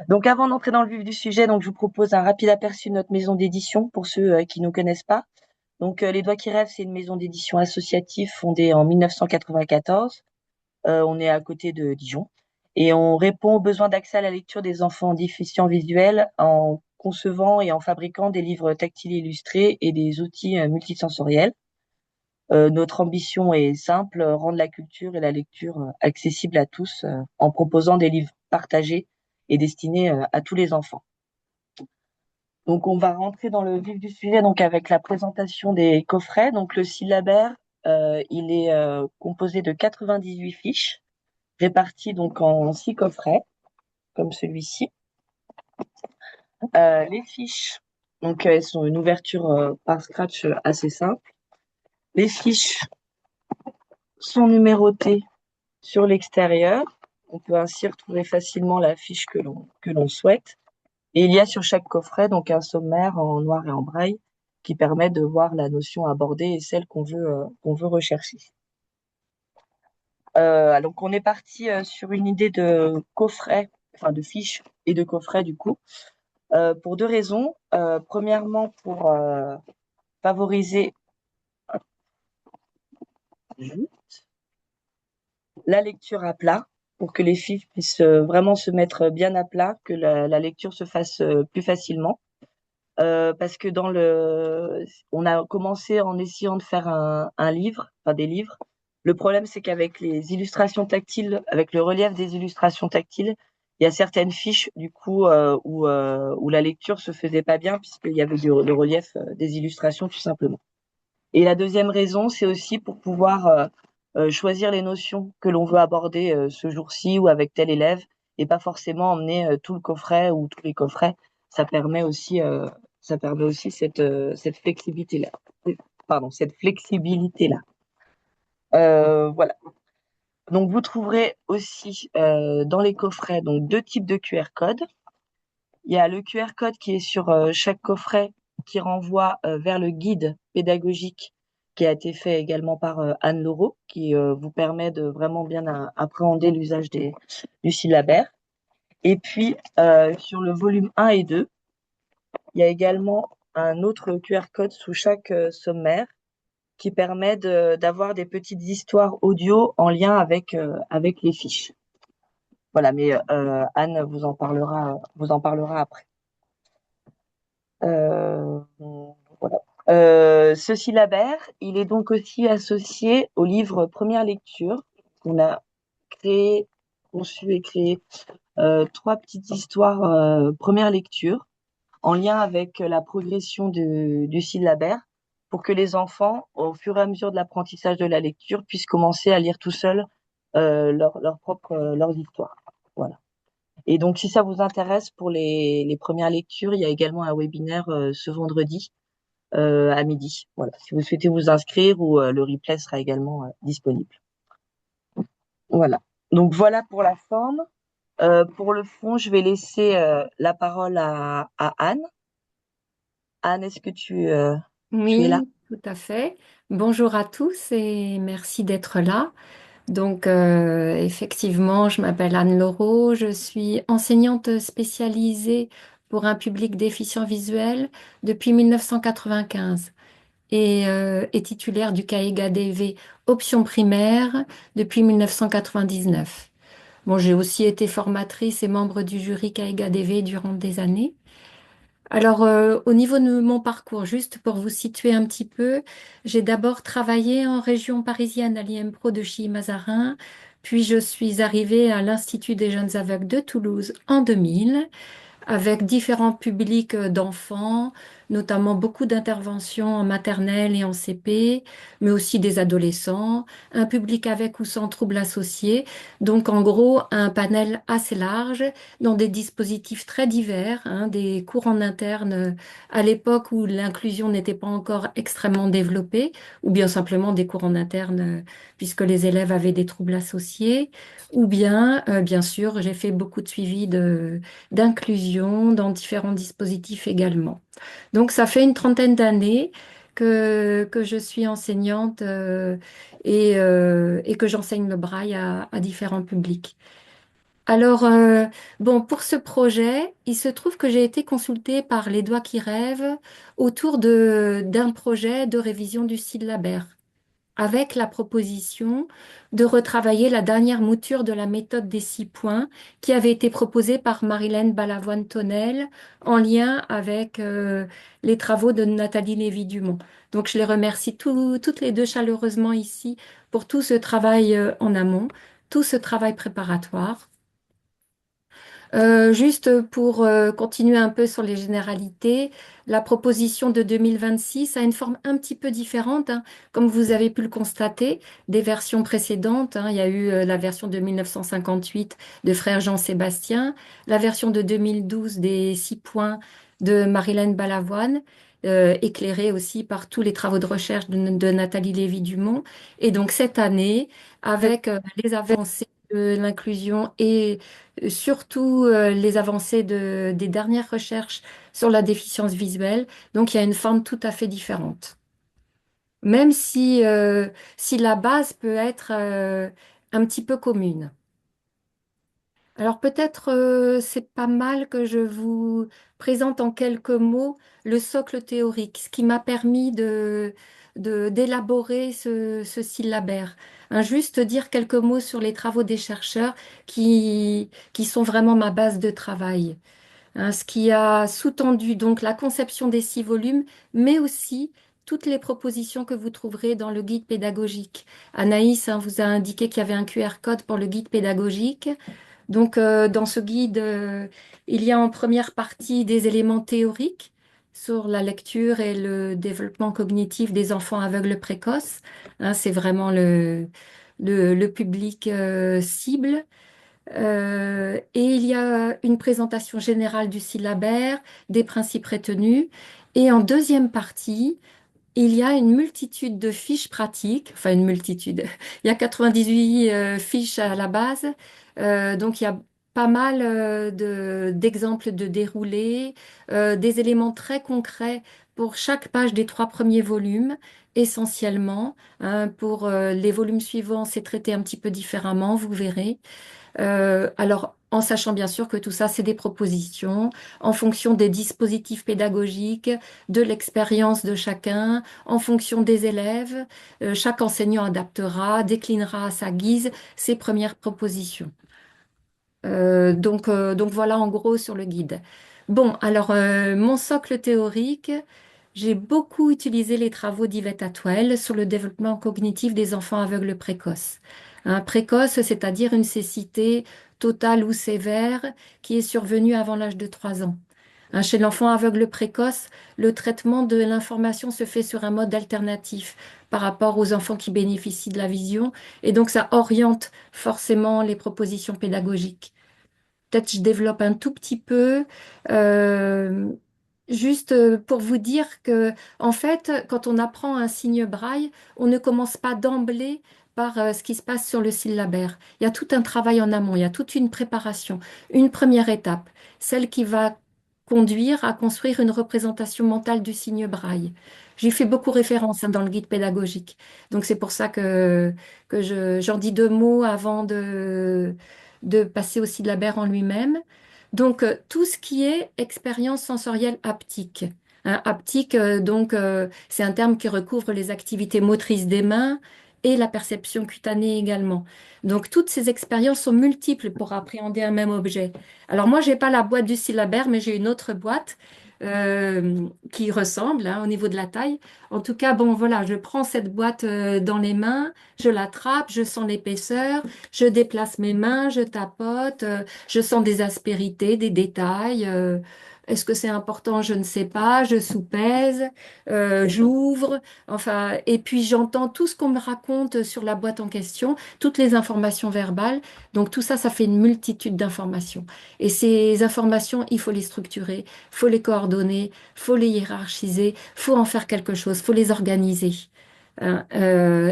Donc avant d'entrer dans le vif du sujet, donc je vous propose un rapide aperçu de notre maison d'édition pour ceux qui nous connaissent pas. Donc Les Doigts qui rêvent, c'est une maison d'édition associative fondée en 1994. On est à côté de Dijon et on répond aux besoins d'accès à la lecture des enfants déficients visuels en concevant et en fabriquant des livres tactiles illustrés et des outils multisensoriels. Notre ambition est simple, rendre la culture et la lecture accessibles à tous en proposant des livres partagés et destinés à tous les enfants. Donc, on va rentrer dans le vif du sujet donc avec la présentation des coffrets. Donc, le syllabaire, il est composé de 98 fiches réparties donc en 6 coffrets, comme celui-ci. Les fiches, donc elles sont une ouverture par scratch assez simple. Les fiches sont numérotées sur l'extérieur. On peut ainsi retrouver facilement la fiche que l'on souhaite. Et il y a sur chaque coffret donc un sommaire en noir et en braille qui permet de voir la notion abordée et celle qu'on veut rechercher. Donc on est parti sur une idée de coffret, enfin de fiches et de coffret du coup, pour deux raisons. Premièrement pour favoriser la lecture à plat, pour que les fiches puissent vraiment se mettre bien à plat, que la lecture se fasse plus facilement. Parce que on a commencé en essayant de faire un livre, enfin des livres. Le problème, c'est qu'avec les illustrations tactiles, avec le relief des illustrations tactiles, il y a certaines fiches du coup où la lecture se faisait pas bien puisqu'il y avait le relief des illustrations tout simplement. Et la deuxième raison, c'est aussi pour pouvoir choisir les notions que l'on veut aborder ce jour-ci ou avec tel élève et pas forcément emmener tout le coffret ou tous les coffrets. Ça permet aussi, cette flexibilité-là. Pardon, cette flexibilité-là. Voilà. Donc vous trouverez aussi dans les coffrets donc deux types de QR codes. Il y a le QR code qui est sur chaque coffret qui renvoie vers le guide pédagogique qui a été fait également par Anne Laureau, qui vous permet de vraiment bien appréhender l'usage du syllabaire. Et puis, sur le volume 1 et 2, il y a également un autre QR code sous chaque sommaire qui permet d'avoir des petites histoires audio en lien avec les fiches. Voilà, mais Anne vous en parlera après. Voilà. Ce syllabaire, il est donc aussi associé au livre Première lecture qu'on a conçu et créé trois petites histoires première lecture en lien avec la progression du syllabaire pour que les enfants, au fur et à mesure de l'apprentissage de la lecture, puissent commencer à lire tout seuls leurs histoires. Voilà. Et donc, si ça vous intéresse pour les premières lectures, il y a également un webinaire ce vendredi à midi. Voilà, si vous souhaitez vous inscrire ou le replay sera également disponible. Voilà. Donc voilà pour la forme. Pour le fond, je vais laisser la parole à Anne. Anne, est-ce que tu es là? Oui, tout à fait. Bonjour à tous et merci d'être là. Donc, effectivement, je m'appelle Anne Laureau, je suis enseignante spécialisée pour un public déficient visuel depuis 1995 et titulaire du CAEGA-DV option primaire depuis 1999. Bon, j'ai aussi été formatrice et membre du jury CAEGA-DV durant des années. Alors, au niveau de mon parcours, juste pour vous situer un petit peu, j'ai d'abord travaillé en région parisienne à l'IMPRO de Chilly-Mazarin, puis je suis arrivée à l'Institut des jeunes aveugles de Toulouse en 2000 avec différents publics d'enfants, notamment beaucoup d'interventions en maternelle et en CP, mais aussi des adolescents, un public avec ou sans troubles associés. Donc en gros, un panel assez large dans des dispositifs très divers, hein, des cours en interne à l'époque où l'inclusion n'était pas encore extrêmement développée, ou bien simplement des cours en interne puisque les élèves avaient des troubles associés, ou bien, bien sûr, j'ai fait beaucoup de suivi d'inclusion dans différents dispositifs également. Donc, ça fait une trentaine d'années que je suis enseignante et que j'enseigne le braille à différents publics. Alors, bon, pour ce projet, il se trouve que j'ai été consultée par Les Doigts qui rêvent autour d'un projet de révision du syllabaire, avec la proposition de retravailler la dernière mouture de la méthode des 6 points qui avait été proposée par Marilène Balavoine-Tonnel en lien avec les travaux de Nathalie Lévy-Dumont. Donc, je les remercie toutes les deux chaleureusement ici pour tout ce travail en amont, tout ce travail préparatoire. Juste pour continuer un peu sur les généralités, la proposition de 2026 a une forme un petit peu différente, hein, comme vous avez pu le constater, des versions précédentes, hein. Il y a eu la version de 1958 de Frère Jean-Sébastien, la version de 2012 des 6 points de Marilène Balavoine, éclairée aussi par tous les travaux de recherche de Nathalie Lévy-Dumont. Et donc cette année, avec les avancées de l'inclusion et surtout les avancées des dernières recherches sur la déficience visuelle. Donc, il y a une forme tout à fait différente. Même si la base peut être un petit peu commune. Alors, peut-être c'est pas mal que je vous présente en quelques mots le socle théorique, ce qui m'a permis d'élaborer ce syllabaire. Hein, juste dire quelques mots sur les travaux des chercheurs qui sont vraiment ma base de travail. Hein, ce qui a sous-tendu donc la conception des 6 volumes, mais aussi toutes les propositions que vous trouverez dans le guide pédagogique. Anaïs, hein, vous a indiqué qu'il y avait un QR code pour le guide pédagogique. Donc, dans ce guide, il y a en première partie des éléments théoriques sur la lecture et le développement cognitif des enfants aveugles précoces. Hein, c'est vraiment le public cible. Et il y a une présentation générale du syllabaire, des principes retenus. Et en deuxième partie, il y a une multitude de fiches pratiques, enfin une multitude. Il y a 98 fiches à la base, donc il y a pas mal d'exemples de déroulés, des éléments très concrets pour chaque page des 3 premiers volumes, essentiellement. Hein. Pour les volumes suivants, c'est traité un petit peu différemment, vous verrez. Alors, en sachant bien sûr que tout ça, c'est des propositions en fonction des dispositifs pédagogiques, de l'expérience de chacun, en fonction des élèves. Chaque enseignant adaptera, déclinera à sa guise ses premières propositions. Donc voilà en gros sur le guide. Bon, alors mon socle théorique, j'ai beaucoup utilisé les travaux d'Yvette Atwell sur le développement cognitif des enfants aveugles précoces. Un précoce, c'est-à-dire une cécité totale ou sévère qui est survenue avant l'âge de 3 ans. Hein, chez l'enfant aveugle précoce, le traitement de l'information se fait sur un mode alternatif par rapport aux enfants qui bénéficient de la vision, et donc ça oriente forcément les propositions pédagogiques. Peut-être je développe un tout petit peu, euh, juste pour vous dire que, en fait, quand on apprend un signe braille, on ne commence pas d'emblée par ce qui se passe sur le syllabaire. Il y a tout un travail en amont, il y a toute une préparation, une première étape, celle qui va conduire à construire une représentation mentale du signe braille. J'y fais beaucoup référence hein, dans le guide pédagogique. Donc c'est pour ça que j'en dis 2 mots avant de passer au syllabaire en lui-même. Donc, tout ce qui est expérience sensorielle haptique. Hein, haptique, c'est un terme qui recouvre les activités motrices des mains et la perception cutanée également. Donc, toutes ces expériences sont multiples pour appréhender un même objet. Alors, moi, j'ai pas la boîte du syllabaire, mais j'ai une autre boîte qui y ressemble hein, au niveau de la taille. En tout cas, bon, voilà, je prends cette boîte dans les mains, je l'attrape, je sens l'épaisseur, je déplace mes mains, je tapote, je sens des aspérités, des détails. Est-ce que c'est important? Je ne sais pas. Je soupèse, j'ouvre, enfin, et puis j'entends tout ce qu'on me raconte sur la boîte en question, toutes les informations verbales. Donc tout ça, ça fait une multitude d'informations. Et ces informations, il faut les structurer, faut les coordonner, faut les hiérarchiser, faut en faire quelque chose, faut les organiser. Hein,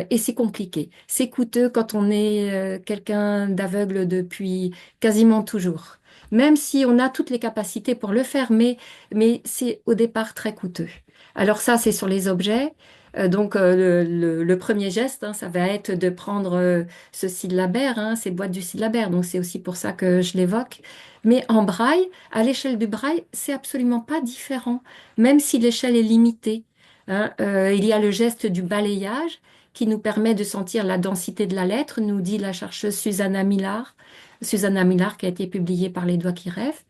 et c'est compliqué. C'est coûteux quand on est quelqu'un d'aveugle depuis quasiment toujours. Même si on a toutes les capacités pour le faire, mais c'est au départ très coûteux. Alors ça, c'est sur les objets. Le premier geste, hein, ça va être de prendre ce syllabaire, hein, ces boîtes du syllabaire. Donc c'est aussi pour ça que je l'évoque. Mais en braille, à l'échelle du braille, c'est absolument pas différent, même si l'échelle est limitée. Hein. Il y a le geste du balayage qui nous permet de sentir la densité de la lettre, nous dit la chercheuse Susanna Millard. Susanna Millard qui a été publiée par Les Doigts qui rêvent.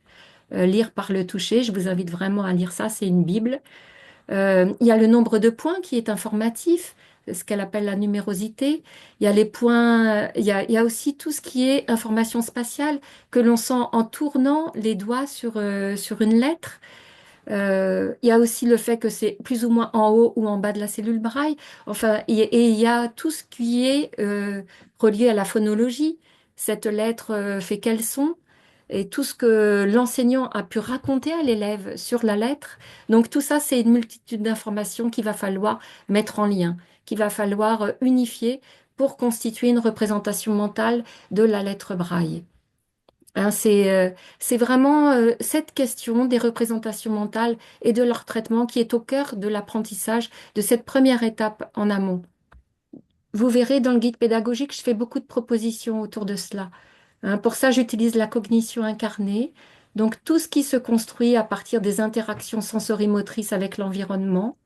Lire par le toucher, je vous invite vraiment à lire ça, c'est une Bible. Il y a le nombre de points qui est informatif, ce qu'elle appelle la numérosité. Il y a les points, il y a aussi tout ce qui est information spatiale que l'on sent en tournant les doigts sur une lettre. Il y a aussi le fait que c'est plus ou moins en haut ou en bas de la cellule braille. Enfin, et il y a tout ce qui est relié à la phonologie. Cette lettre fait quel son? Et tout ce que l'enseignant a pu raconter à l'élève sur la lettre. Donc tout ça, c'est une multitude d'informations qu'il va falloir mettre en lien, qu'il va falloir unifier pour constituer une représentation mentale de la lettre braille. Hein, c'est vraiment cette question des représentations mentales et de leur traitement qui est au cœur de l'apprentissage de cette première étape en amont. Vous verrez dans le guide pédagogique, je fais beaucoup de propositions autour de cela. Hein, pour ça, j'utilise la cognition incarnée, donc tout ce qui se construit à partir des interactions sensorimotrices avec l'environnement.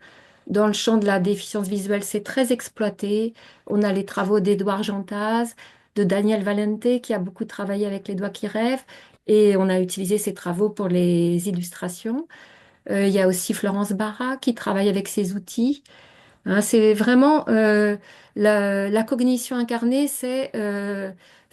Dans le champ de la déficience visuelle, c'est très exploité. On a les travaux d'Édouard Jantaz, de Daniel Valente, qui a beaucoup travaillé avec les doigts qui rêvent, et on a utilisé ses travaux pour les illustrations. Il y a aussi Florence Barra, qui travaille avec ces outils. Hein, c'est vraiment la cognition incarnée,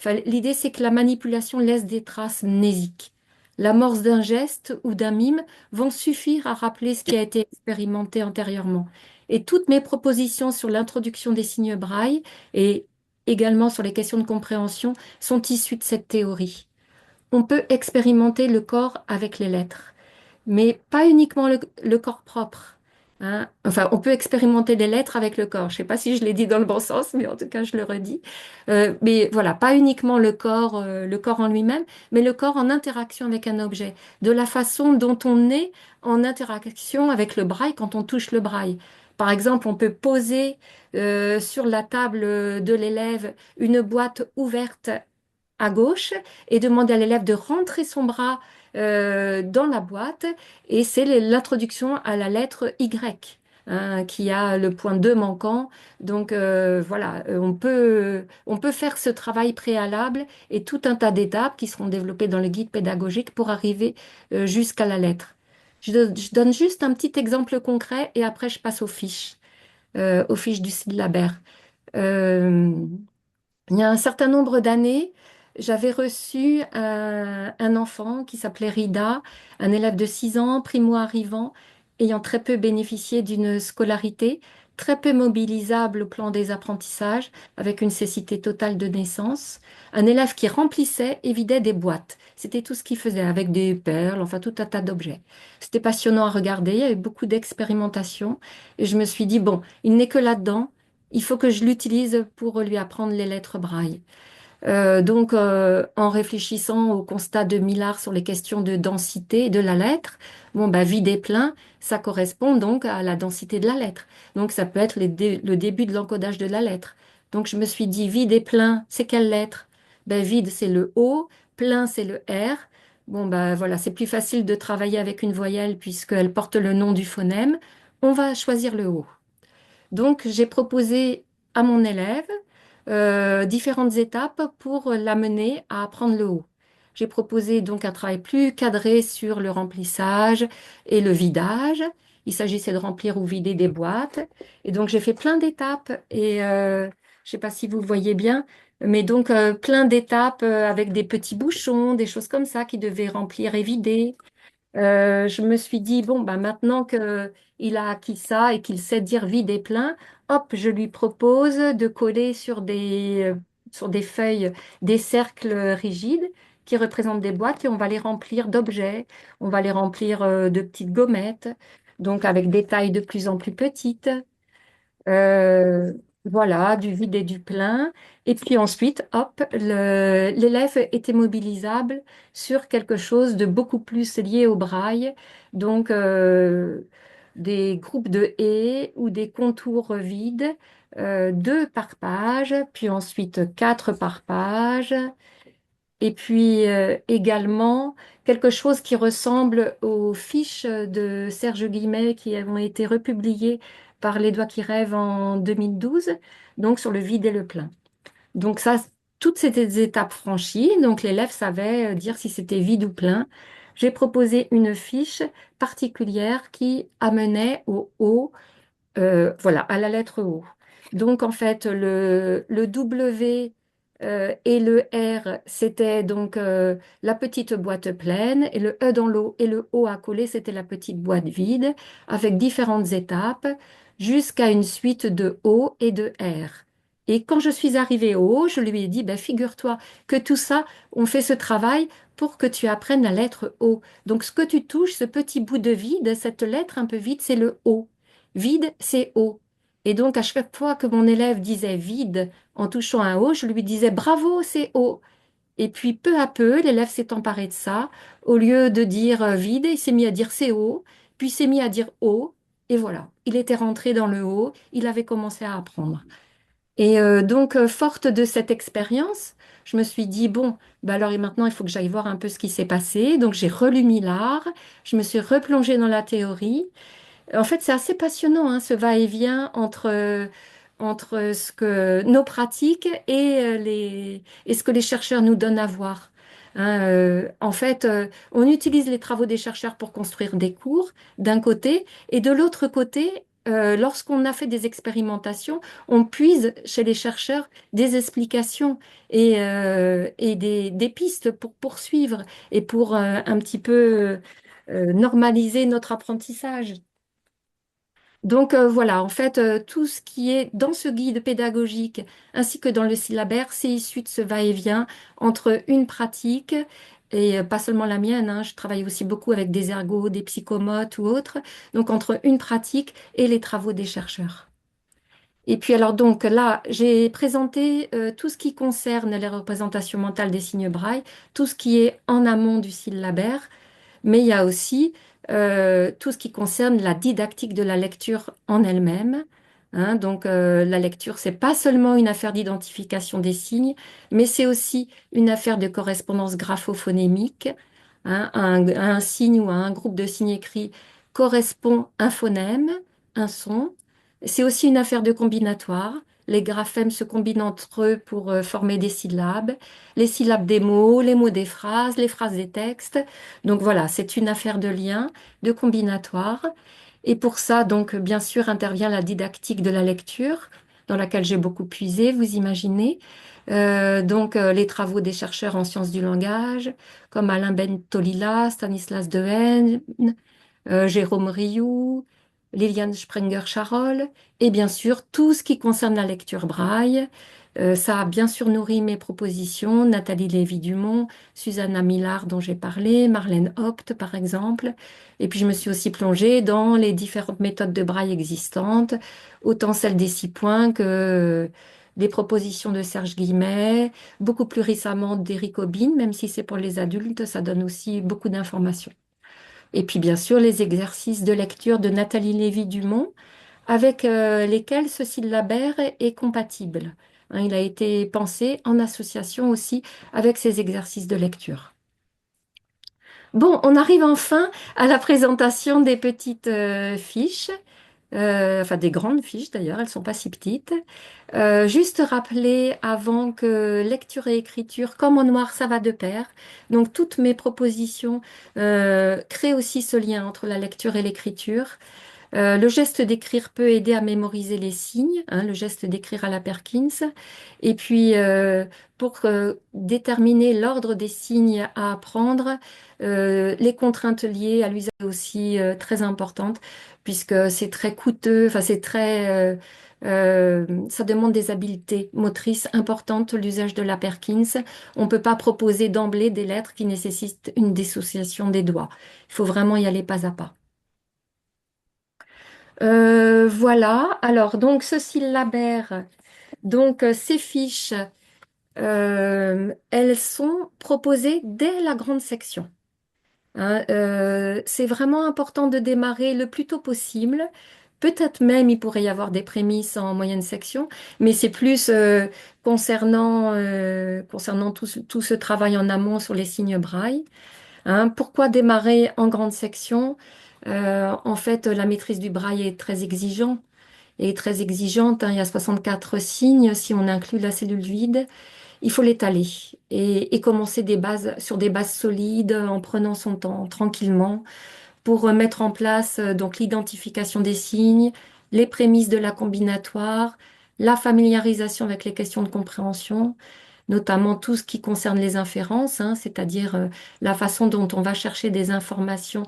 enfin, l'idée c'est que la manipulation laisse des traces mnésiques. L'amorce d'un geste ou d'un mime vont suffire à rappeler ce qui a été expérimenté antérieurement. Et toutes mes propositions sur l'introduction des signes braille et également sur les questions de compréhension sont issues de cette théorie. On peut expérimenter le corps avec les lettres mais pas uniquement le corps propre. Hein. Enfin, on peut expérimenter les lettres avec le corps. Je ne sais pas si je l'ai dit dans le bon sens, mais en tout cas, je le redis. Mais voilà, pas uniquement le corps en lui-même, mais le corps en interaction avec un objet, de la façon dont on est en interaction avec le braille quand on touche le braille. Par exemple, on peut poser sur la table de l'élève une boîte ouverte à gauche et demander à l'élève de rentrer son bras dans la boîte et c'est l'introduction à la lettre Y. Hein, qui a le point 2 manquant. Donc voilà, on peut faire ce travail préalable et tout un tas d'étapes qui seront développées dans le guide pédagogique pour arriver jusqu'à la lettre. Je donne juste un petit exemple concret et après je passe aux fiches du syllabaire. Euh, il y a un certain nombre d'années, j'avais reçu un enfant qui s'appelait Rida, un élève de 6 ans, primo-arrivant, ayant très peu bénéficié d'une scolarité, très peu mobilisable au plan des apprentissages, avec une cécité totale de naissance. Un élève qui remplissait et vidait des boîtes. C'était tout ce qu'il faisait, avec des perles, enfin tout un tas d'objets. C'était passionnant à regarder, il y avait beaucoup d'expérimentation. Et je me suis dit, bon, il n'est que là-dedans. Il faut que je l'utilise pour lui apprendre les lettres braille. En réfléchissant au constat de Millard sur les questions de densité de la lettre, bon, bah, vide et plein, ça correspond donc à la densité de la lettre. Donc, ça peut être le début de l'encodage de la lettre. Donc, je me suis dit, vide et plein, c'est quelle lettre? Ben, vide, c'est le O, plein, c'est le R. Bon, bah, voilà, c'est plus facile de travailler avec une voyelle puisqu'elle porte le nom du phonème. On va choisir le O. Donc, j'ai proposé à mon élève différentes étapes pour l'amener à apprendre le haut. J'ai proposé donc un travail plus cadré sur le remplissage et le vidage. Il s'agissait de remplir ou vider des boîtes. Et donc, j'ai fait plein d'étapes et je ne sais pas si vous voyez bien, mais donc plein d'étapes avec des petits bouchons, des choses comme ça qui devaient remplir et vider. Je me suis dit, bon, bah, maintenant qu'il a acquis ça et qu'il sait dire vide et plein, hop, je lui propose de coller sur des feuilles des cercles rigides qui représentent des boîtes et on va les remplir d'objets, on va les remplir de petites gommettes, donc avec des tailles de plus en plus petites. Euh, voilà, du vide et du plein. Et puis ensuite, hop, l'élève était mobilisable sur quelque chose de beaucoup plus lié au braille. Donc, des groupes de haies ou des contours vides, 2 par page, puis ensuite 4 par page, et puis également quelque chose qui ressemble aux fiches de Serge Guillemet qui ont été republiées par Les Doigts qui rêvent en 2012, donc sur le vide et le plein. Donc ça, toutes ces étapes franchies, donc l'élève savait dire si c'était vide ou plein. J'ai proposé une fiche particulière qui amenait au haut, voilà, à la lettre O. Donc en fait, le W et le R, c'était donc la petite boîte pleine, et le E dans l'eau et le O à coller, c'était la petite boîte vide, avec différentes étapes, jusqu'à une suite de O et de R. Et quand je suis arrivée au O, je lui ai dit, ben, figure-toi que tout ça, on fait ce travail pour que tu apprennes la lettre O. Donc ce que tu touches, ce petit bout de vide, cette lettre un peu vide, c'est le O. Vide, c'est O. Et donc, à chaque fois que mon élève disait vide en touchant un O, je lui disais bravo, c'est O. Et puis, peu à peu, l'élève s'est emparé de ça. Au lieu de dire vide, il s'est mis à dire c'est O, puis il s'est mis à dire O. Et voilà, il était rentré dans le O, il avait commencé à apprendre. Et donc, forte de cette expérience, je me suis dit, bon, bah alors et maintenant, il faut que j'aille voir un peu ce qui s'est passé. Donc, j'ai relu Millard, je me suis replongée dans la théorie. En fait, c'est assez passionnant, hein, ce va-et-vient entre ce que nos pratiques et ce que les chercheurs nous donnent à voir. Hein, en fait, on utilise les travaux des chercheurs pour construire des cours, d'un côté, et de l'autre côté, lorsqu'on a fait des expérimentations, on puise chez les chercheurs des explications et des pistes pour poursuivre et pour un petit peu normaliser notre apprentissage. Donc voilà, en fait, tout ce qui est dans ce guide pédagogique ainsi que dans le syllabaire, c'est issu de ce va-et-vient entre une pratique et pas seulement la mienne, hein, je travaille aussi beaucoup avec des ergots, des psychomotes ou autres, donc entre une pratique et les travaux des chercheurs. Et puis alors donc là, j'ai présenté tout ce qui concerne les représentations mentales des signes braille, tout ce qui est en amont du syllabaire, mais il y a aussi tout ce qui concerne la didactique de la lecture en elle-même. Hein. Donc, la lecture, c'est pas seulement une affaire d'identification des signes, mais c'est aussi une affaire de correspondance graphophonémique. Hein. À un signe ou à un groupe de signes écrits correspond un phonème, un son. C'est aussi une affaire de combinatoire. Les graphèmes se combinent entre eux pour former des syllabes, les syllabes des mots, les mots des phrases, les phrases des textes. Donc voilà, c'est une affaire de lien, de combinatoire. Et pour ça, donc, bien sûr, intervient la didactique de la lecture, dans laquelle j'ai beaucoup puisé, vous imaginez. Les travaux des chercheurs en sciences du langage, comme Alain Bentolila, Stanislas Dehaene, Jérôme Rioux, Liliane Sprenger-Charol, et bien sûr tout ce qui concerne la lecture braille. Ça a bien sûr nourri mes propositions, Nathalie Lévy-Dumont, Susanna Millard dont j'ai parlé, Marlène Hopt par exemple. Et puis je me suis aussi plongée dans les différentes méthodes de braille existantes, autant celles des 6 points que des propositions de Serge Guillemet, beaucoup plus récemment d'Éric Aubin, même si c'est pour les adultes, ça donne aussi beaucoup d'informations. Et puis bien sûr les exercices de lecture de Nathalie Lévy-Dumont, avec lesquels ce syllabaire est compatible. Hein, il a été pensé en association aussi avec ces exercices de lecture. Bon, on arrive enfin à la présentation des petites fiches, enfin des grandes fiches d'ailleurs, elles ne sont pas si petites. Juste rappeler avant que lecture et écriture, comme en noir, ça va de pair. Donc toutes mes propositions créent aussi ce lien entre la lecture et l'écriture. Le geste d'écrire peut aider à mémoriser les signes, hein, le geste d'écrire à la Perkins. Et puis, pour déterminer l'ordre des signes à apprendre, les contraintes liées à l'usage aussi très importantes, puisque c'est très coûteux, enfin c'est très, ça demande des habiletés motrices importantes, l'usage de la Perkins. On ne peut pas proposer d'emblée des lettres qui nécessitent une dissociation des doigts. Il faut vraiment y aller pas à pas. Voilà, alors donc ce syllabaire, donc ces fiches, elles sont proposées dès la grande section. hein. C'est vraiment important de démarrer le plus tôt possible. Peut-être même il pourrait y avoir des prémices en moyenne section, mais c'est plus concernant tout ce travail en amont sur les signes braille. Hein. Pourquoi démarrer en grande section? En fait, la maîtrise du braille est très exigeante, hein. Il y a 64 signes si on inclut la cellule vide. Il faut l'étaler et commencer sur des bases solides en prenant son temps tranquillement pour mettre en place donc l'identification des signes, les prémices de la combinatoire, la familiarisation avec les questions de compréhension, notamment tout ce qui concerne les inférences, hein, c'est-à-dire la façon dont on va chercher des informations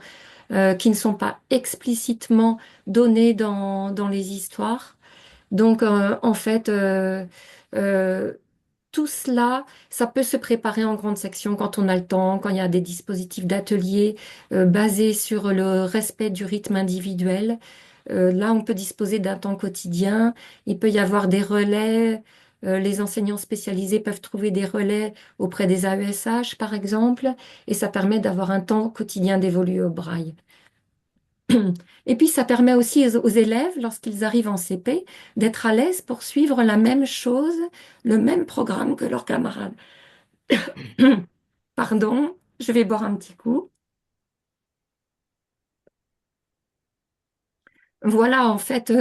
qui ne sont pas explicitement données dans les histoires. Donc, en fait, euh, tout cela, ça peut se préparer en grande section quand on a le temps, quand il y a des dispositifs d'atelier basés sur le respect du rythme individuel. Là, on peut disposer d'un temps quotidien. Il peut y avoir des relais. Les enseignants spécialisés peuvent trouver des relais auprès des AESH, par exemple, et ça permet d'avoir un temps quotidien d'évoluer au braille. Et puis, ça permet aussi aux élèves, lorsqu'ils arrivent en CP, d'être à l'aise pour suivre la même chose, le même programme que leurs camarades. Pardon, je vais boire un petit coup. Voilà, en fait,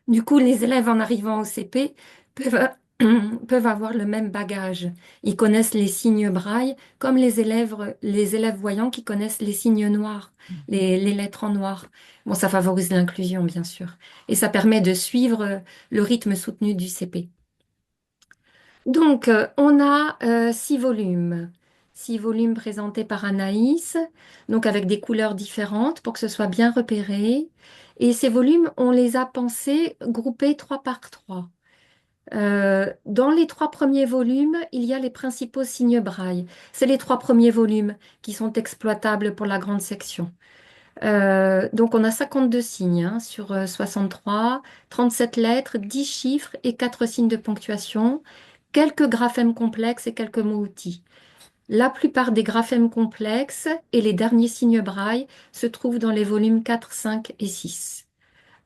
du coup, les élèves en arrivant au CP peuvent, peuvent avoir le même bagage. Ils connaissent les signes braille comme les élèves voyants qui connaissent les signes noirs, les lettres en noir. Bon, ça favorise l'inclusion, bien sûr. Et ça permet de suivre le rythme soutenu du CP. Donc, on a 6 volumes. 6 volumes présentés par Anaïs, donc avec des couleurs différentes pour que ce soit bien repéré. Et ces volumes, on les a pensés groupés 3 par 3. Dans les 3 premiers volumes, il y a les principaux signes braille. C'est les 3 premiers volumes qui sont exploitables pour la grande section. Donc on a 52 signes hein, sur 63, 37 lettres, 10 chiffres et 4 signes de ponctuation, quelques graphèmes complexes et quelques mots-outils. La plupart des graphèmes complexes et les derniers signes braille se trouvent dans les volumes 4, 5 et 6,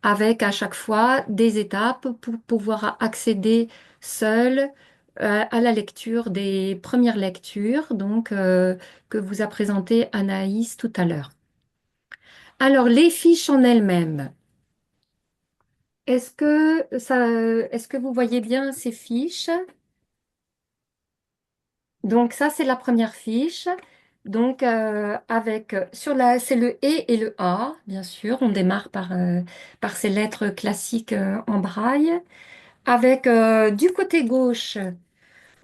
avec à chaque fois des étapes pour pouvoir accéder seul à la lecture des premières lectures donc, que vous a présenté Anaïs tout à l'heure. Alors, les fiches en elles-mêmes, est-ce que vous voyez bien ces fiches? Donc, ça, c'est la première fiche. Donc, c'est le et le A, bien sûr. On démarre par ces lettres classiques en braille. Avec du côté gauche,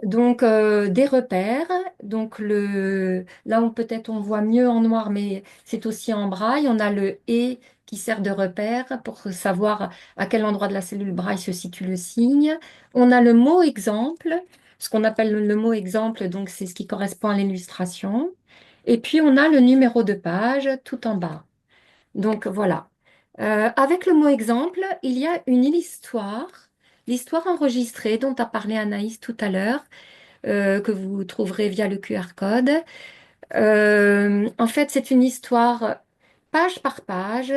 donc des repères. Donc là on peut-être on voit mieux en noir, mais c'est aussi en braille. On a le et qui sert de repère pour savoir à quel endroit de la cellule braille se situe le signe. On a le mot exemple, ce qu'on appelle le mot exemple, donc c'est ce qui correspond à l'illustration. Et puis on a le numéro de page tout en bas. Donc voilà. Avec le mot exemple, il y a une histoire, l'histoire enregistrée dont a parlé Anaïs tout à l'heure, que vous trouverez via le QR code. En fait, c'est une histoire page par page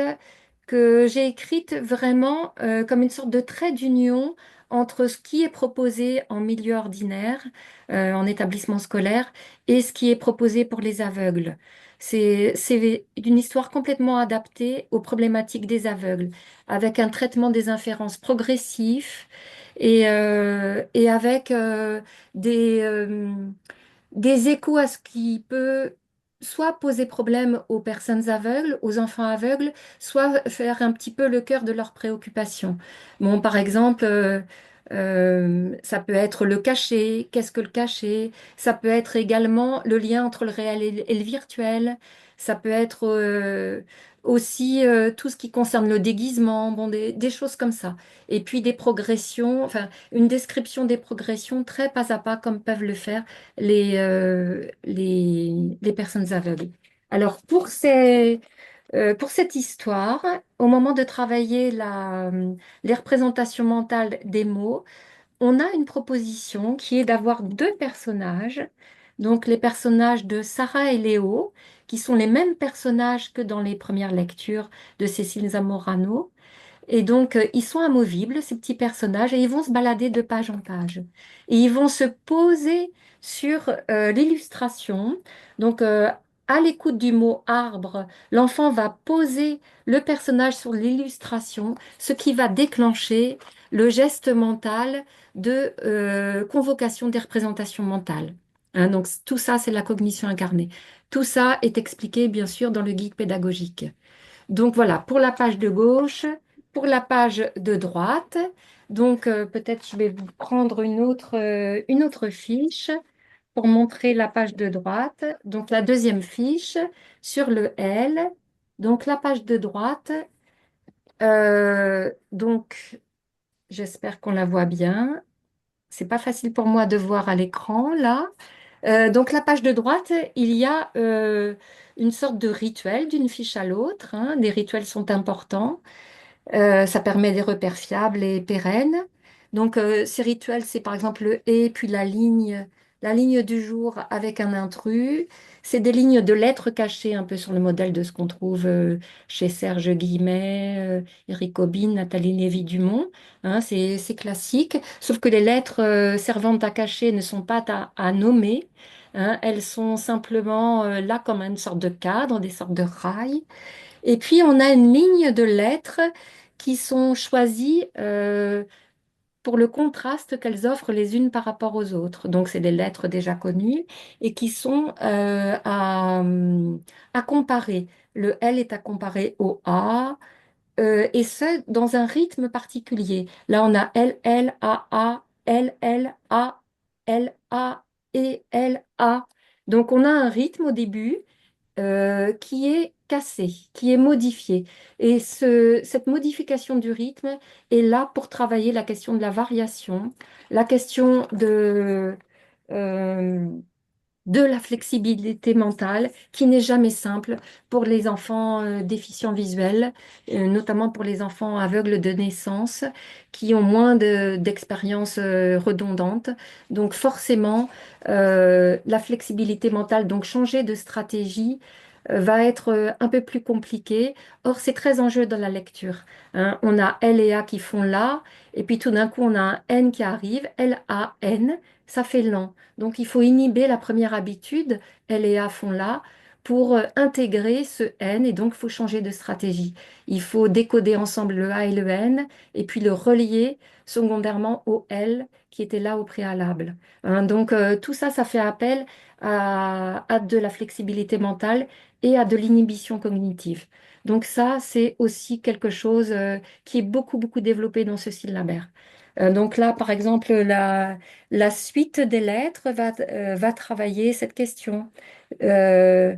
que j'ai écrite vraiment comme une sorte de trait d'union entre ce qui est proposé en milieu ordinaire, en établissement scolaire, et ce qui est proposé pour les aveugles. C'est une histoire complètement adaptée aux problématiques des aveugles, avec un traitement des inférences progressif et avec des, euh, des échos à ce qui peut soit poser problème aux personnes aveugles, aux enfants aveugles, soit faire un petit peu le cœur de leurs préoccupations. Bon, par exemple, ça peut être le cachet, qu'est-ce que le cachet? Ça peut être également le lien entre le réel et le virtuel. Ça peut être aussi tout ce qui concerne le déguisement, bon, des choses comme ça. Et puis des progressions, enfin, une description des progressions très pas à pas comme peuvent le faire les personnes aveugles. Alors, pour cette histoire, au moment de travailler les représentations mentales des mots, on a une proposition qui est d'avoir 2 personnages, donc les personnages de Sarah et Léo, qui sont les mêmes personnages que dans les premières lectures de Cécile Zamorano. Et donc, ils sont amovibles, ces petits personnages, et ils vont se balader de page en page. Et ils vont se poser sur l'illustration. Donc, à l'écoute du mot arbre, l'enfant va poser le personnage sur l'illustration, ce qui va déclencher le geste mental de convocation des représentations mentales. Hein, donc, tout ça, c'est la cognition incarnée. Tout ça est expliqué, bien sûr, dans le guide pédagogique. Donc voilà, pour la page de gauche, pour la page de droite. Donc peut-être je vais vous prendre une autre fiche pour montrer la page de droite. Donc la deuxième fiche sur le L. Donc la page de droite. Donc j'espère qu'on la voit bien. C'est pas facile pour moi de voir à l'écran là. Donc la page de droite, il y a une sorte de rituel d'une fiche à l'autre, hein. Les rituels sont importants. Ça permet des repères fiables et pérennes. Donc, ces rituels, c'est par exemple le et, puis la ligne du jour avec un intrus. C'est des lignes de lettres cachées, un peu sur le modèle de ce qu'on trouve chez Serge Guillemet, Éric Aubin, Nathalie Lévy-Dumont. Hein, c'est classique, sauf que les lettres servant à cacher ne sont pas à nommer. Hein, elles sont simplement là comme une sorte de cadre, des sortes de rails. Et puis, on a une ligne de lettres qui sont choisies pour le contraste qu'elles offrent les unes par rapport aux autres. Donc, c'est des lettres déjà connues et qui sont à comparer. Le L est à comparer au A, et ce, dans un rythme particulier. Là, on a L, L, A, A, L, L, A, L, A et L, A. Donc, on a un rythme au début qui est cassé, qui est modifié. Et cette modification du rythme est là pour travailler la question de la variation, la question euh, de la flexibilité mentale, qui n'est jamais simple pour les enfants déficients visuels, notamment pour les enfants aveugles de naissance, qui ont moins d'expériences redondantes. Donc forcément, la flexibilité mentale, donc changer de stratégie, va être un peu plus compliqué. Or, c'est très en jeu dans la lecture. Hein. On a L et A qui font là, et puis tout d'un coup, on a un N qui arrive, L-A-N, ça fait lent. Donc, il faut inhiber la première habitude, L et A font là, pour intégrer ce N, et donc il faut changer de stratégie. Il faut décoder ensemble le A et le N, et puis le relier secondairement au L qui était là au préalable. Hein, donc, tout ça, ça fait appel à de la flexibilité mentale et à de l'inhibition cognitive. Donc ça, c'est aussi quelque chose qui est beaucoup, beaucoup développé dans ce syllabaire. Donc là, par exemple, la suite des lettres va travailler cette question. Euh,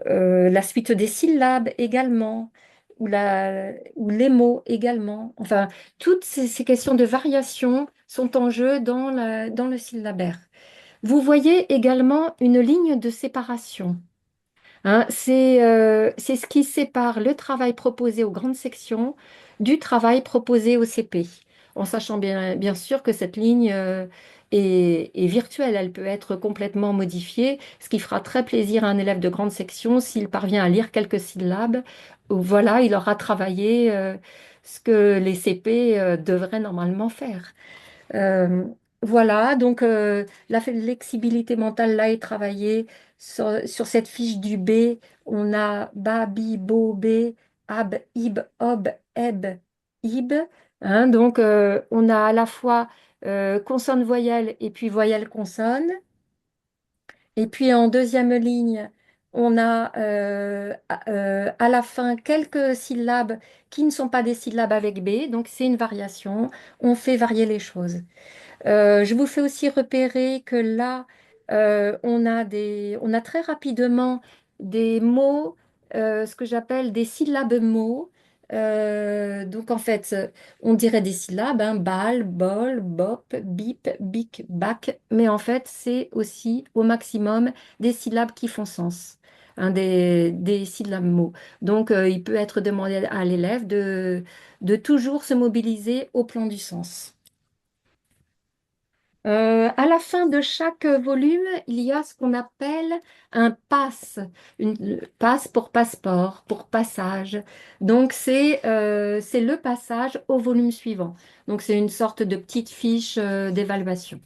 la suite des syllabes également, ou les mots également. Enfin, toutes ces questions de variation sont en jeu dans le syllabaire. Vous voyez également une ligne de séparation. Hein, c'est ce qui sépare le travail proposé aux grandes sections du travail proposé au CP, en sachant bien sûr que cette ligne est virtuelle, elle peut être complètement modifiée, ce qui fera très plaisir à un élève de grande section s'il parvient à lire quelques syllabes. Voilà, il aura travaillé ce que les CP devraient normalement faire. Euh, voilà, donc la flexibilité mentale là est travaillée sur cette fiche du B. On a ba, bi, bo, bé, ab, ib, ob, eb, ib. Hein, donc on a à la fois consonne-voyelle et puis voyelle-consonne. Et puis en deuxième ligne, on a à la fin quelques syllabes qui ne sont pas des syllabes avec B. Donc c'est une variation. On fait varier les choses. Je vous fais aussi repérer que là, on a très rapidement des mots, ce que j'appelle des syllabes mots. Donc en fait, on dirait des syllabes, hein, bal, bol, bop, bip, bic, bac, mais en fait, c'est aussi au maximum des syllabes qui font sens, hein, des syllabes mots. Donc il peut être demandé à l'élève de toujours se mobiliser au plan du sens. À la fin de chaque volume, il y a ce qu'on appelle un pass, une passe pour passeport, pour passage. Donc c'est le passage au volume suivant. Donc c'est une sorte de petite fiche d'évaluation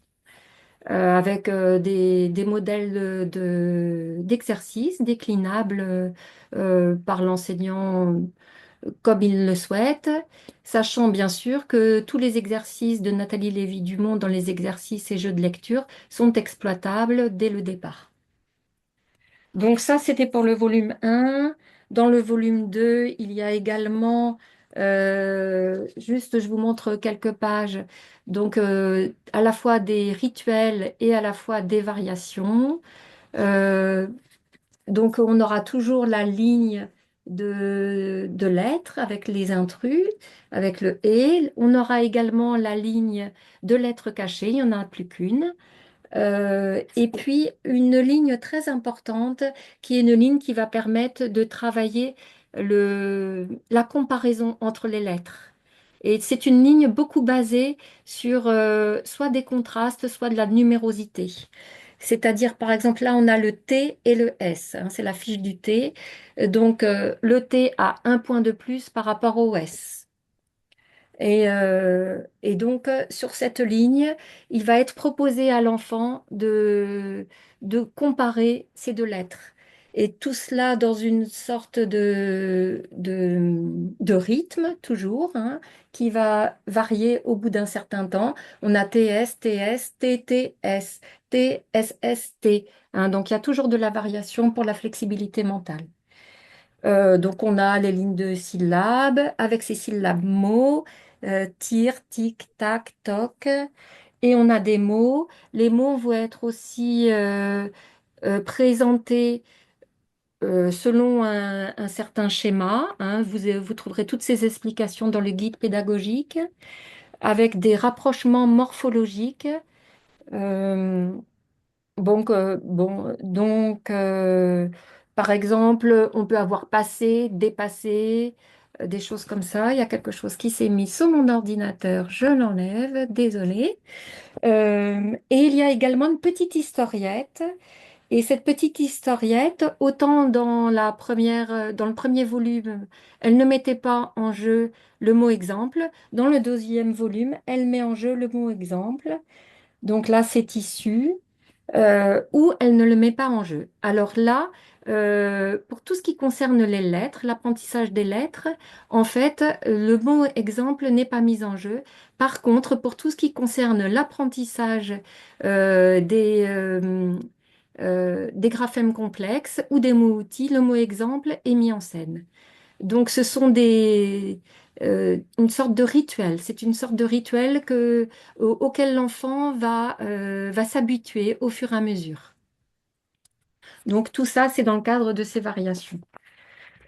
avec des modèles d'exercices déclinables par l'enseignant comme il le souhaite, sachant bien sûr que tous les exercices de Nathalie Lévy-Dumont dans les exercices et jeux de lecture sont exploitables dès le départ. Donc ça, c'était pour le volume 1. Dans le volume 2, il y a également, juste je vous montre quelques pages, donc à la fois des rituels et à la fois des variations. Euh, donc, on aura toujours la ligne de lettres avec les intrus, avec le et. On aura également la ligne de lettres cachées, il n'y en a plus qu'une. Et puis, une ligne très importante qui est une ligne qui va permettre de travailler la comparaison entre les lettres. Et c'est une ligne beaucoup basée sur soit des contrastes, soit de la numérosité. C'est-à-dire, par exemple, là, on a le T et le S, hein, c'est la fiche du T. Donc, le T a un point de plus par rapport au S. Et donc, sur cette ligne, il va être proposé à l'enfant de comparer ces deux lettres. Et tout cela dans une sorte de rythme, toujours, hein, qui va varier au bout d'un certain temps. On a TS, TS, TTS, TSST, hein, donc, il y a toujours de la variation pour la flexibilité mentale. Donc, on a les lignes de syllabes avec ces syllabes mots, tir, tic, tac, toc. Et on a des mots. Les mots vont être aussi présentés selon un certain schéma, hein. Vous trouverez toutes ces explications dans le guide pédagogique avec des rapprochements morphologiques. Euh, par exemple, on peut avoir passé, dépassé, des choses comme ça. Il y a quelque chose qui s'est mis sur mon ordinateur, je l'enlève, désolée. Et il y a également une petite historiette. Et cette petite historiette, autant dans le premier volume, elle ne mettait pas en jeu le mot exemple. Dans le deuxième volume, elle met en jeu le mot exemple. Donc là, c'est issu ou elle ne le met pas en jeu. Alors là, pour tout ce qui concerne les lettres, l'apprentissage des lettres, en fait, le mot exemple n'est pas mis en jeu. Par contre, pour tout ce qui concerne l'apprentissage des graphèmes complexes ou des mots-outils, le mot exemple est mis en scène. Donc, ce sont une sorte de rituel. C'est une sorte de rituel auquel l'enfant va s'habituer au fur et à mesure. Donc, tout ça, c'est dans le cadre de ces variations.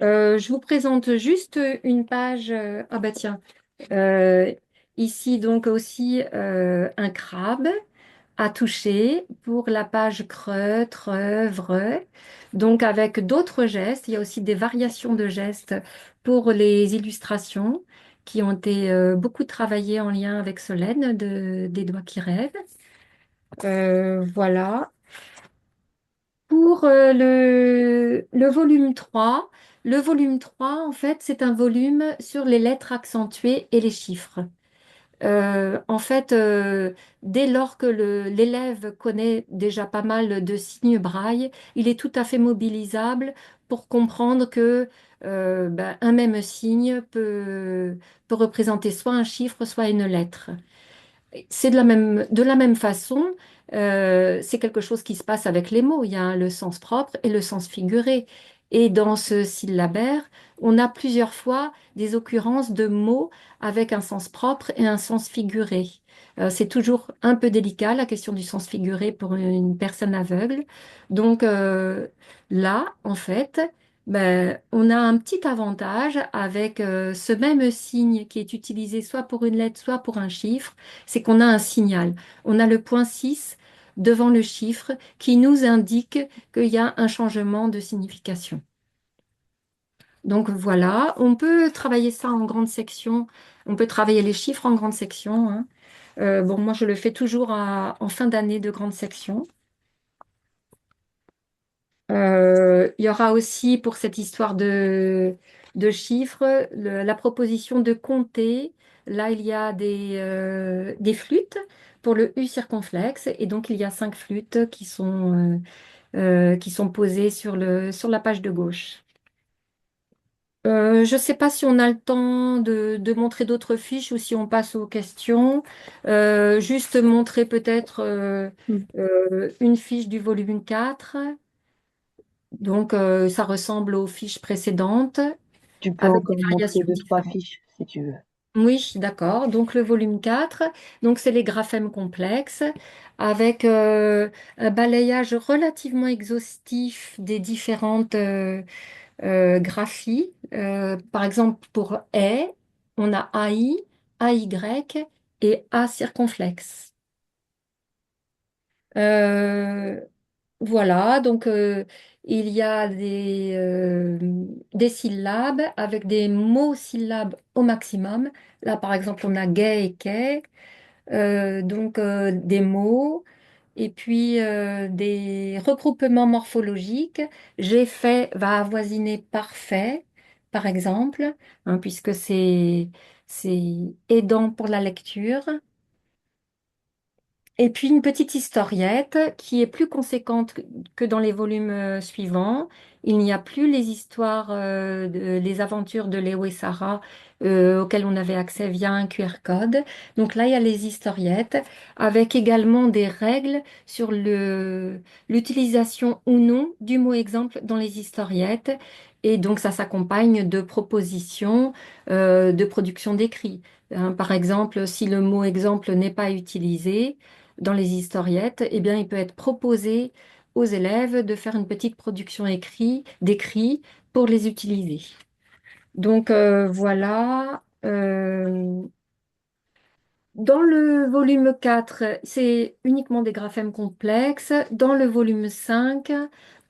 Je vous présente juste une page. Ah bah tiens, euh, ici donc aussi un crabe à toucher pour la page creux, treux, vreux. Donc avec d'autres gestes, il y a aussi des variations de gestes pour les illustrations qui ont été beaucoup travaillées en lien avec Solène des Doigts qui rêvent. Voilà. Pour le volume 3, le volume 3, en fait, c'est un volume sur les lettres accentuées et les chiffres. En fait, dès lors que l'élève connaît déjà pas mal de signes braille, il est tout à fait mobilisable pour comprendre que un même signe peut représenter soit un chiffre, soit une lettre. C'est de la même façon, c'est quelque chose qui se passe avec les mots. Il y a le sens propre et le sens figuré. Et dans ce syllabaire, on a plusieurs fois des occurrences de mots avec un sens propre et un sens figuré. C'est toujours un peu délicat, la question du sens figuré pour une personne aveugle. Donc là, en fait, on a un petit avantage avec ce même signe qui est utilisé soit pour une lettre, soit pour un chiffre, c'est qu'on a un signal. On a le point 6 devant le chiffre qui nous indique qu'il y a un changement de signification. Donc voilà, on peut travailler ça en grande section, on peut travailler les chiffres en grande section, hein. Bon, moi, je le fais toujours en fin d'année de grande section. Il y aura aussi pour cette histoire de chiffres la proposition de compter. Là, il y a des flûtes pour le U circonflexe et donc il y a 5 flûtes qui sont posées sur la page de gauche. Je ne sais pas si on a le temps de montrer d'autres fiches ou si on passe aux questions. Juste montrer peut-être Mm. une fiche du volume 4. Donc, ça ressemble aux fiches précédentes Tu peux avec des encore montrer variations deux, trois différentes. fiches si tu veux. Oui, d'accord. Donc, le volume 4, donc c'est les graphèmes complexes avec un balayage relativement exhaustif des différentes graphies. Par exemple, pour A, on a AI, AY et A circonflexe. Euh, Voilà, donc il y a des syllabes avec des mots-syllabes au maximum. Là, par exemple, on a gay et quai, donc des mots, et puis des regroupements morphologiques. J'ai fait va avoisiner parfait, par exemple, hein, puisque c'est aidant pour la lecture. Et puis une petite historiette qui est plus conséquente que dans les volumes suivants. Il n'y a plus les histoires, les aventures de Léo et Sarah auxquelles on avait accès via un QR code. Donc là, il y a les historiettes avec également des règles sur l'utilisation ou non du mot exemple dans les historiettes. Et donc ça s'accompagne de propositions de production d'écrits. Hein, par exemple, si le mot exemple n'est pas utilisé, dans les historiettes, eh bien, il peut être proposé aux élèves de faire une petite production d'écrits pour les utiliser. Donc voilà. Dans le volume 4, c'est uniquement des graphèmes complexes. Dans le volume 5,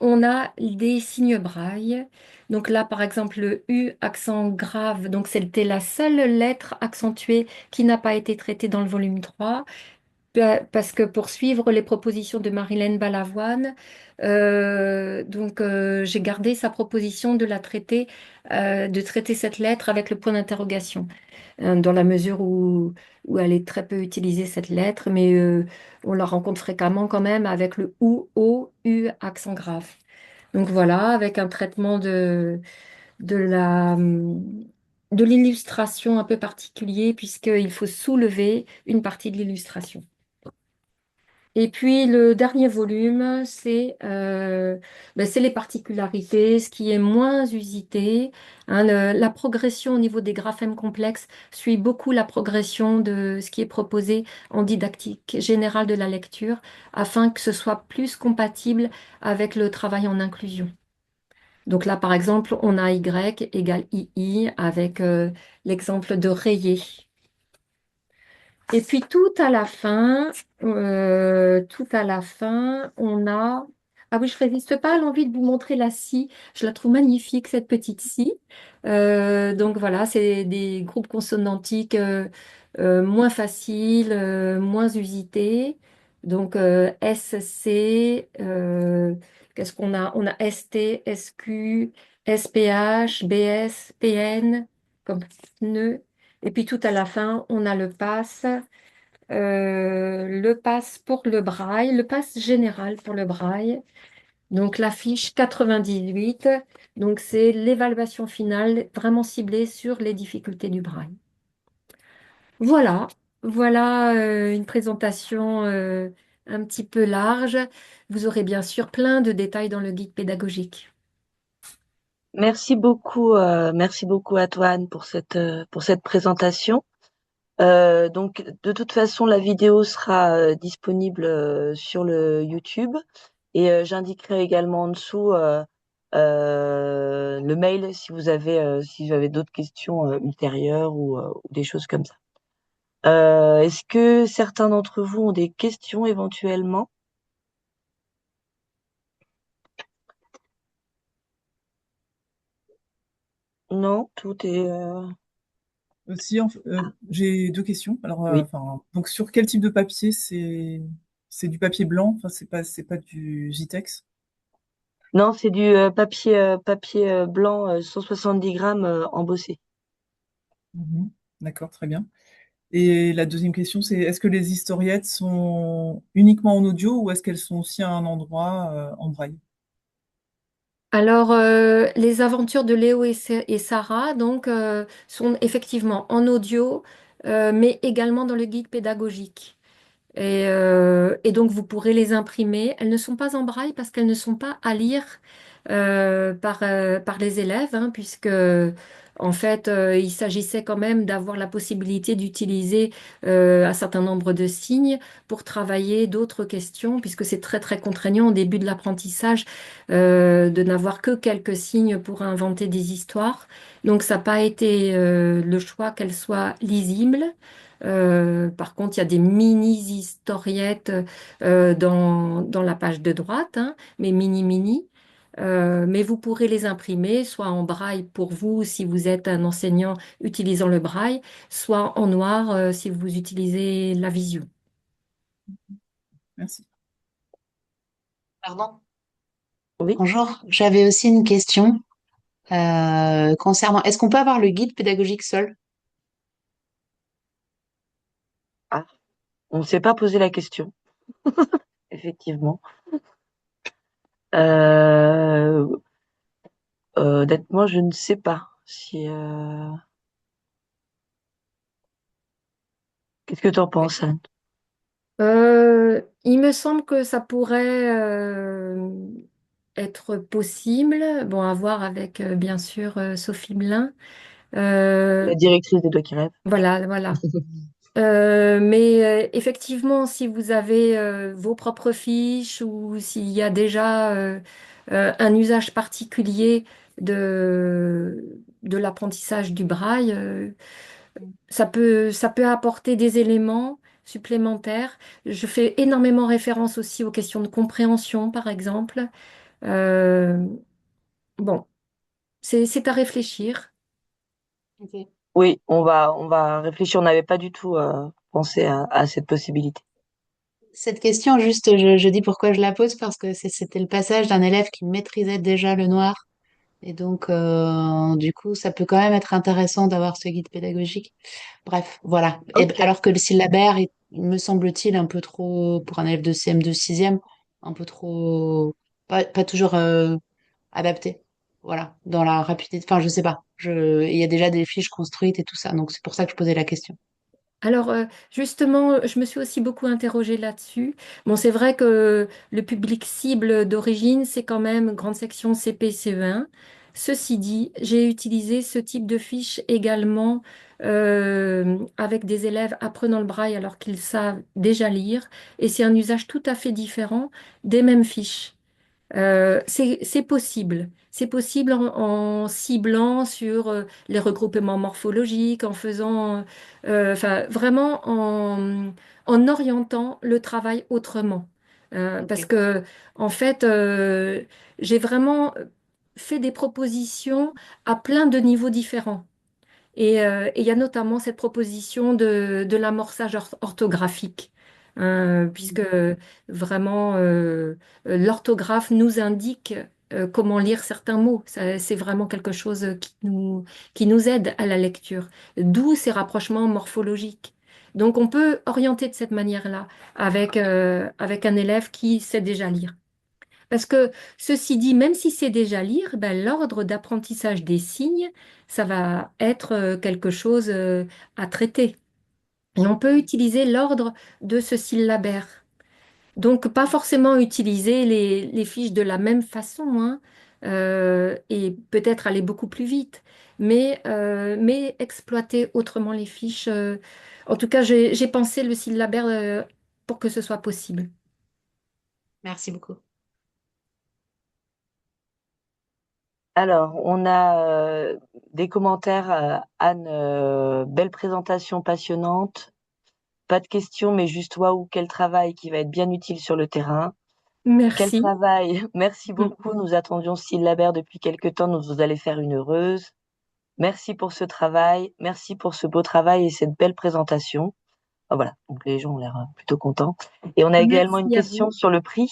on a des signes braille. Donc là, par exemple, le U accent grave, donc c'était la seule lettre accentuée qui n'a pas été traitée dans le volume 3. Parce que pour suivre les propositions de Marilène Balavoine, j'ai gardé sa proposition de traiter cette lettre avec le point d'interrogation, hein, dans la mesure où elle est très peu utilisée cette lettre, mais on la rencontre fréquemment quand même avec le OU, O, U accent grave. Donc voilà, avec un traitement de la, de l'illustration un peu particulier, puisqu'il faut soulever une partie de l'illustration. Et puis le dernier volume, c'est les particularités, ce qui est moins usité. Hein, la progression au niveau des graphèmes complexes suit beaucoup la progression de ce qui est proposé en didactique générale de la lecture, afin que ce soit plus compatible avec le travail en inclusion. Donc là, par exemple, on a Y égale II avec l'exemple de rayé. Et puis tout à la fin, on a... Ah oui, je résiste pas à l'envie de vous montrer la scie. Je la trouve magnifique, cette petite scie. Donc voilà, c'est des groupes consonantiques moins faciles, moins usités. Donc SC, qu'est-ce qu'on a? On a ST, SQ, SPH, BS, PN, comme pneu. Et puis tout à la fin, on a le pass pour le braille, le pass général pour le braille. Donc la fiche 98, donc c'est l'évaluation finale vraiment ciblée sur les difficultés du braille. Voilà, voilà une présentation un petit peu large. Vous aurez bien sûr plein de détails dans le guide pédagogique. Merci beaucoup à toi Anne pour cette présentation. Donc de toute façon, la vidéo sera disponible sur le YouTube et j'indiquerai également en dessous le mail si vous avez d'autres questions ultérieures ou des choses comme ça. Est-ce que certains d'entre vous ont des questions éventuellement? Non, tout est Aussi, j'ai deux questions. Alors, Oui. donc sur quel type de papier c'est du papier blanc, enfin c'est pas du Jitex. Non, c'est du papier blanc 170 grammes embossé. Mhm. D'accord, très bien. Et la deuxième question, c'est est-ce que les historiettes sont uniquement en audio ou est-ce qu'elles sont aussi à un endroit en braille? Alors, les aventures de Léo et Sarah, donc, sont effectivement en audio, mais également dans le guide pédagogique. Et donc, vous pourrez les imprimer. Elles ne sont pas en braille parce qu'elles ne sont pas à lire par les élèves, hein, puisque, en fait, il s'agissait quand même d'avoir la possibilité d'utiliser un certain nombre de signes pour travailler d'autres questions, puisque c'est très, très contraignant au début de l'apprentissage de n'avoir que quelques signes pour inventer des histoires. Donc, ça n'a pas été le choix qu'elles soient lisibles. Par contre, il y a des mini-historiettes dans la page de droite, hein, mais mini-mini. Mais vous pourrez les imprimer, soit en braille pour vous si vous êtes un enseignant utilisant le braille, soit en noir si vous utilisez la vision. Merci. Pardon. Oui. Bonjour, j'avais aussi une question concernant, est-ce qu'on peut avoir le guide pédagogique seul? Ah, on ne s'est pas posé la question, effectivement. Euh, honnêtement, je ne sais pas si. Qu'est-ce que tu en Ok. penses, Anne? Il me semble que ça pourrait être possible, bon, à voir avec bien sûr Sophie Blin. Euh, La directrice des Doigts qui rêvent. voilà, voilà. Mais effectivement, si vous avez vos propres fiches ou s'il y a déjà un usage particulier de l'apprentissage du braille, ça peut apporter des éléments supplémentaires. Je fais énormément référence aussi aux questions de compréhension, par exemple. Euh, bon, c'est à réfléchir. Ok. Oui, on va réfléchir. On n'avait pas du tout pensé à cette possibilité. Cette question, juste, je dis pourquoi je la pose, parce que c'était le passage d'un élève qui maîtrisait déjà le noir. Et donc, du coup, ça peut quand même être intéressant d'avoir ce guide pédagogique. Bref, voilà. Et, Ok. alors que le syllabaire, il me semble-t-il, un peu trop, pour un élève de CM2 sixième, un peu trop, pas toujours adapté. Voilà, dans la rapidité. Enfin, je sais pas. Il y a déjà des fiches construites et tout ça. Donc, c'est pour ça que je posais la question. Alors, justement, je me suis aussi beaucoup interrogée là-dessus. Bon, c'est vrai que le public cible d'origine, c'est quand même grande section CP, CE1. Ceci dit, j'ai utilisé ce type de fiche également avec des élèves apprenant le braille alors qu'ils savent déjà lire, et c'est un usage tout à fait différent des mêmes fiches. C'est possible. C'est possible en ciblant sur les regroupements morphologiques, en faisant, enfin, vraiment en orientant le travail autrement. Parce Ok. que, en fait, j'ai vraiment fait des propositions à plein de niveaux différents. Et il y a notamment cette proposition de l'amorçage orthographique, hein, puisque vraiment l'orthographe nous indique comment lire certains mots. C'est vraiment quelque chose qui nous aide à la lecture, d'où ces rapprochements morphologiques. Donc on peut orienter de cette manière-là avec un élève qui sait déjà lire. Parce que ceci dit, même si c'est déjà lire, ben, l'ordre d'apprentissage des signes, ça va être quelque chose à traiter. Et on peut utiliser l'ordre de ce syllabaire. Donc, pas forcément utiliser les fiches de la même façon, hein, et peut-être aller beaucoup plus vite, mais exploiter autrement les fiches. En tout cas, j'ai pensé le syllabaire pour que ce soit possible. Merci beaucoup. Alors, on a des commentaires. Anne, belle présentation passionnante. Pas de questions, mais juste waouh, quel travail qui va être bien utile sur le terrain. Quel Merci. travail. Merci beaucoup. Nous attendions Syllabaire depuis quelque temps. Nous allez faire une heureuse. Merci pour ce travail, merci pour ce beau travail et cette belle présentation. Ah, voilà, donc les gens ont l'air plutôt contents. Et on a également une Merci à question vous. sur le prix.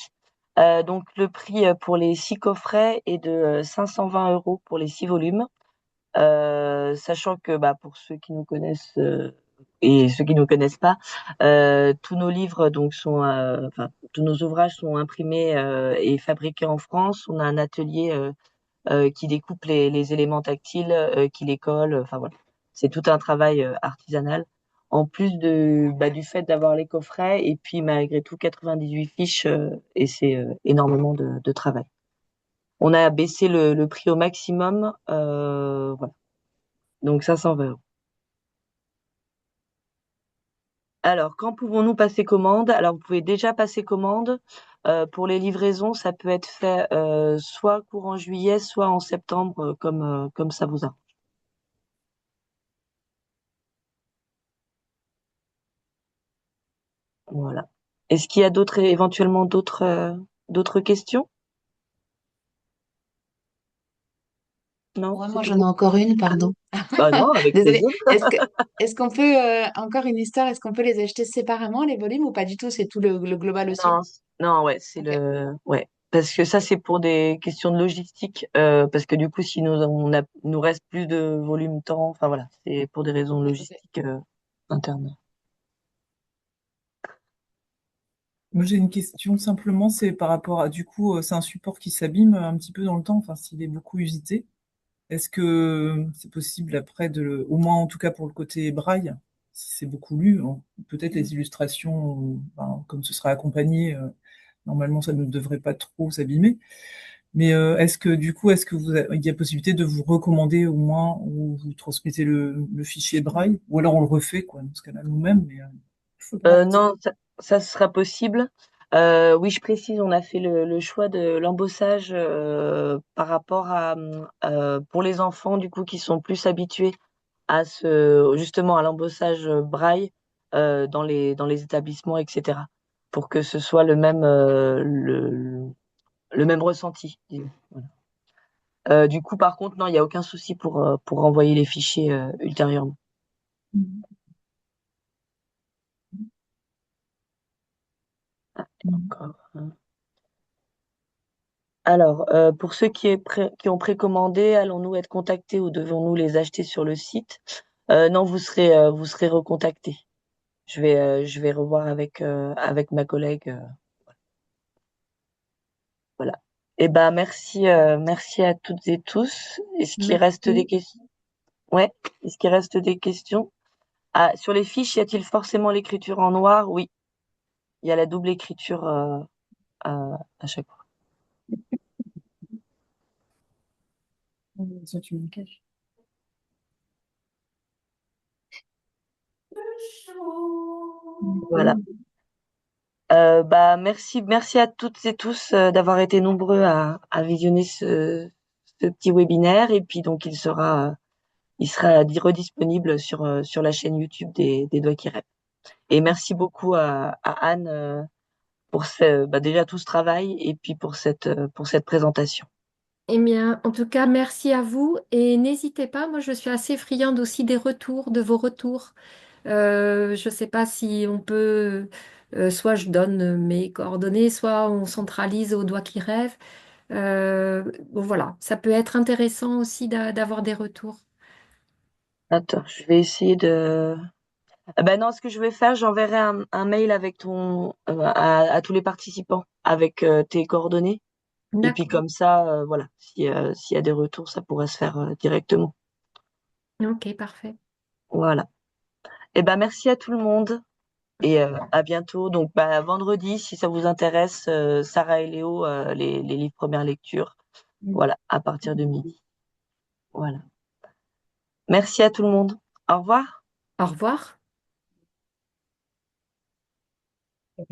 Donc le prix pour les 6 coffrets est de 520 € pour les 6 volumes. Sachant que pour ceux qui nous connaissent et ceux qui nous connaissent pas, tous nos livres donc sont, enfin tous nos ouvrages sont imprimés et fabriqués en France. On a un atelier qui découpe les éléments tactiles, qui les colle. Enfin voilà, c'est tout un travail artisanal. En plus du fait d'avoir les coffrets et puis malgré tout 98 fiches et c'est énormément de travail. On a baissé le prix au maximum, voilà. Donc 520 €. Alors, quand pouvons-nous passer commande? Alors, vous pouvez déjà passer commande. Pour les livraisons, ça peut être fait soit courant juillet, soit en septembre, comme ça vous a. Voilà. Est-ce qu'il y a éventuellement d'autres questions? Non, Ouais, c'est moi tout j'en ai bon? encore une, pardon. Bah non, avec Désolée. plaisir. Est-ce qu'on peut encore une histoire, est-ce qu'on peut les acheter séparément les volumes ou pas du tout? C'est tout le global aussi? Non, non, ouais, Ok. ouais, parce que ça c'est pour des questions de logistique, parce que du coup, si nous reste plus de volume temps, enfin voilà, c'est pour des raisons Ok, ok. logistiques internes. Moi, j'ai une question simplement, c'est par rapport à, du coup, c'est un support qui s'abîme un petit peu dans le temps, enfin, s'il est beaucoup usité. Est-ce que c'est possible après au moins en tout cas pour le côté braille, si c'est beaucoup lu, peut-être les illustrations, enfin, comme ce sera accompagné, normalement ça ne devrait pas trop s'abîmer. Mais est-ce que du coup, il y a possibilité de vous recommander au moins ou vous transmettez le fichier braille, ou alors on le refait quoi, dans ce cas-là nous-mêmes, mais Non, ça sera possible. Oui, je précise, on a fait le choix de l'embossage par rapport pour les enfants du coup qui sont plus habitués justement à l'embossage braille dans les établissements, etc. Pour que ce soit le même ressenti, disons. Voilà. Du coup, par contre, non, il n'y a aucun souci pour renvoyer les fichiers ultérieurement. Encore, hein. Alors, pour ceux qui ont précommandé, allons-nous être contactés ou devons-nous les acheter sur le site? Non, vous serez recontactés. Je vais revoir avec ma collègue. Voilà. Eh ben, merci à toutes et tous. Est-ce qu'il reste des Merci. questions? Ouais. Est-ce qu'il reste des questions? Ah, sur les fiches, y a-t-il forcément l'écriture en noir? Oui, il y a la double écriture à chaque fois. ça tu me le caches. Voilà. Merci à toutes et tous d'avoir été nombreux à visionner ce petit webinaire et puis donc il sera redisponible sur la chaîne YouTube des Doigts qui rêvent. Et merci beaucoup à Anne pour déjà tout ce travail et puis pour cette présentation. Eh bien, en tout cas, merci à vous et n'hésitez pas, moi je suis assez friande aussi des retours, de vos retours. Je ne sais pas si on peut, soit je donne mes coordonnées, soit on centralise au doigt qui rêve. Bon, voilà, ça peut être intéressant aussi d'avoir des retours. Attends, je vais essayer de. Ah ben non, ce que je vais faire, j'enverrai un mail avec à tous les participants avec tes coordonnées. Et puis D'accord, comme ça, voilà, s'il y a des retours, ça pourrait se faire directement. ok, parfait. Voilà. Et ben merci à tout le monde et à bientôt. Donc vendredi, si ça vous intéresse, Sarah et Léo, les livres première lecture. Voilà, à partir de midi. Voilà. Merci à tout le monde. Au revoir. Au revoir. Mm.